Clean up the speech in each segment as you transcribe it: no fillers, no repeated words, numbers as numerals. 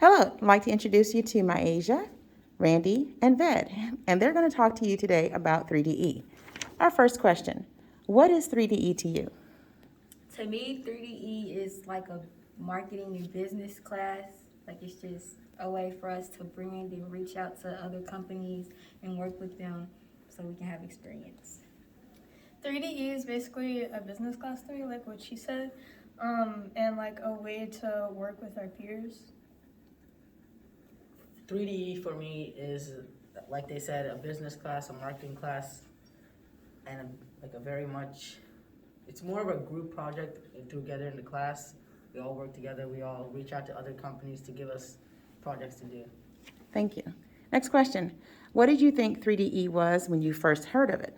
Hello, I'd like to introduce you to Myasia, Randy, and Ved, and they're going to talk to you today about 3DE. Our first question, what is 3DE to you? To me, 3DE is like a marketing and business class. Like it's just a way for us to brand and reach out to other companies and work with them so we can have experience. 3DE is basically a business class to me, like what she said, and like a way to work with our peers. 3D for me is, like they said, a business class, a marketing class, and like a very much, it's more of a group project together in the class. We all work together, we all reach out to other companies to give us projects to do. Thank you. Next question, what did you think 3DE was when you first heard of it?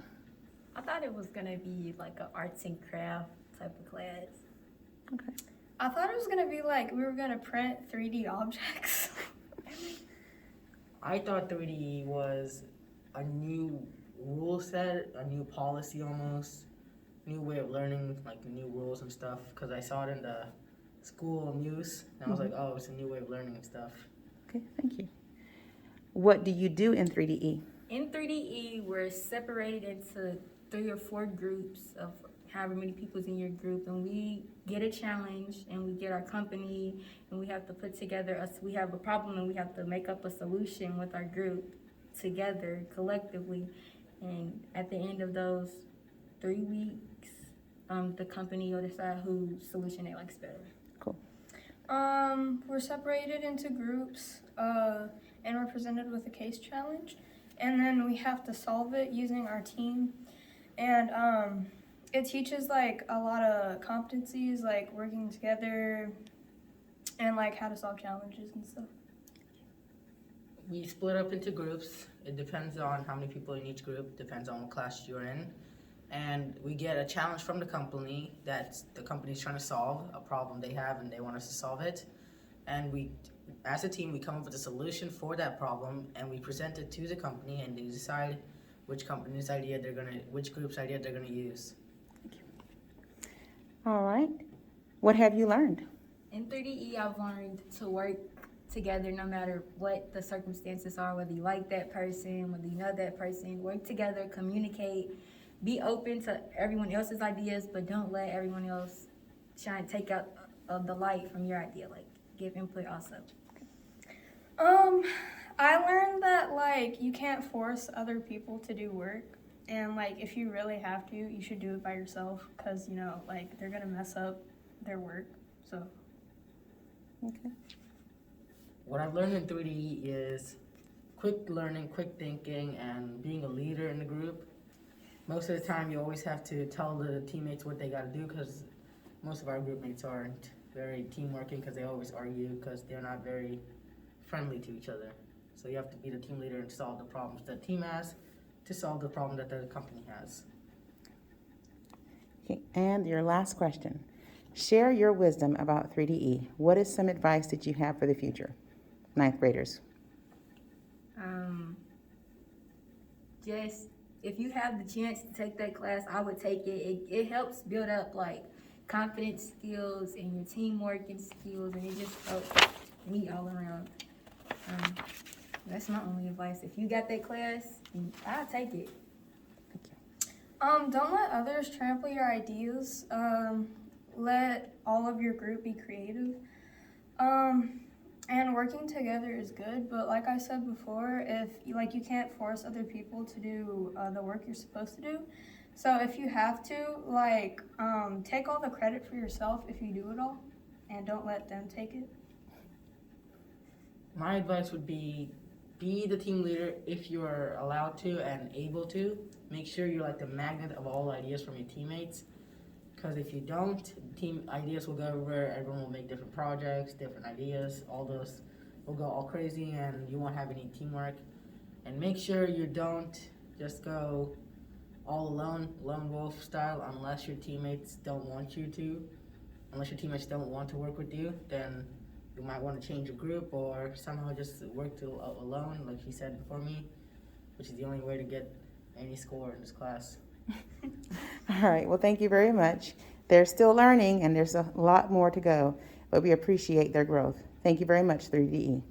I thought it was gonna be like an arts and craft type of class. Okay. I thought it was gonna be like we were gonna print 3D objects. I thought 3D was a new rule set, a new policy almost, new way of learning, like new rules and stuff, because I saw it in the school news, and I was like, oh, it's a new way of learning and stuff. Okay, thank you. What do you do in 3DE? In 3DE, we're separated into 3 or 4 groups of however many people's in your group, and we get a challenge, and we get our company, and we have to put together we have a problem, and we have to make up a solution with our group together collectively. And at the end of those 3 weeks, the company will decide whose solution they likes better. Cool. We're separated into groups, and we're presented with a case challenge, and then we have to solve it using our team. And it teaches like a lot of competencies, like working together, and like how to solve challenges and stuff. We split up into groups. It depends on how many people in each group, depends on what class you're in. And we get a challenge from the company that the company's trying to solve, a problem they have and they want us to solve it. And we, as a team, we come up with a solution for that problem and we present it to the company and they decide which company's idea which group's idea they're gonna use. All right. What have you learned? In 3DE, I've learned to work together no matter what the circumstances are, whether you like that person, whether you know that person. Work together, communicate, be open to everyone else's ideas, but don't let everyone else try and take out the light from your idea. Like, give input also. I learned that like you can't force other people to do work, and like if you really have to, you should do it by yourself, because you know like they're gonna mess up their work. So Okay. What I've learned in 3D is quick learning, quick thinking, and being a leader in the group. Most of the time, you always have to tell the teammates what they got to do because most of our group mates aren't very team working because they always argue because they're not very friendly to each other. So you have to be the team leader and solve the problems that the team has to solve the problem that the company has. Okay. And your last question. Share your wisdom about 3DE. What is some advice that you have for the future? 9th graders. Just if you have the chance to take that class, I would take it. It helps build up like confidence skills and your teamwork and skills, and it just helps me all around. That's my only advice. If you got that class, I'll take it. don't let others trample your ideas. Let all of your group be creative. And working together is good, but like I said before, if you can't force other people to do the work you're supposed to do. So if you have to, take all the credit for yourself if you do it all, and don't let them take it. My advice would be the team leader if you are allowed to and able to. Make sure you're like the magnet of all ideas from your teammates. Because if you don't, team ideas will go everywhere. Everyone will make different projects, different ideas. All those will go all crazy and you won't have any teamwork. And make sure you don't just go all alone, lone wolf style, unless your teammates don't want you to. Unless your teammates don't want to work with you, then you might want to change your group or somehow just work alone, like he said before me, which is the only way to get any score in this class. All right. Well, thank you very much. They're still learning, and there's a lot more to go, but we appreciate their growth. Thank you very much, 3DE.